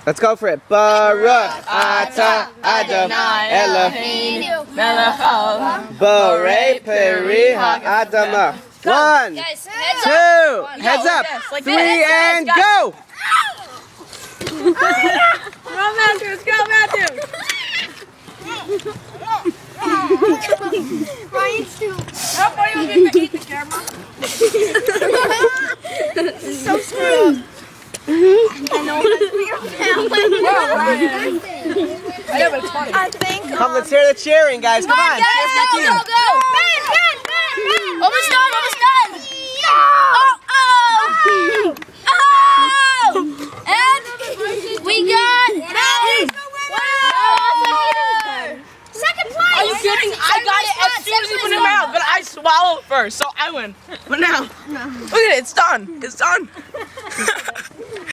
Let's go for it. Baruch atah Adonai Elohim melech haolam borei peri ha'adamah. 1, 2, heads up, 3, and go! Go Matthews, go Matthews! Ryan's too. How far you get to eat the camera? So screwed. I know that's your family. Yeah, but it's funny. I think. Come, let's hear the cheering, guys. Come on, cheer for the team. Ben! Almost done, almost done! And we got second place! Are you kidding? I got it as soon as he put it in my mouth, but I swallowed first, so I win. But now, look at it, it's done. It's done.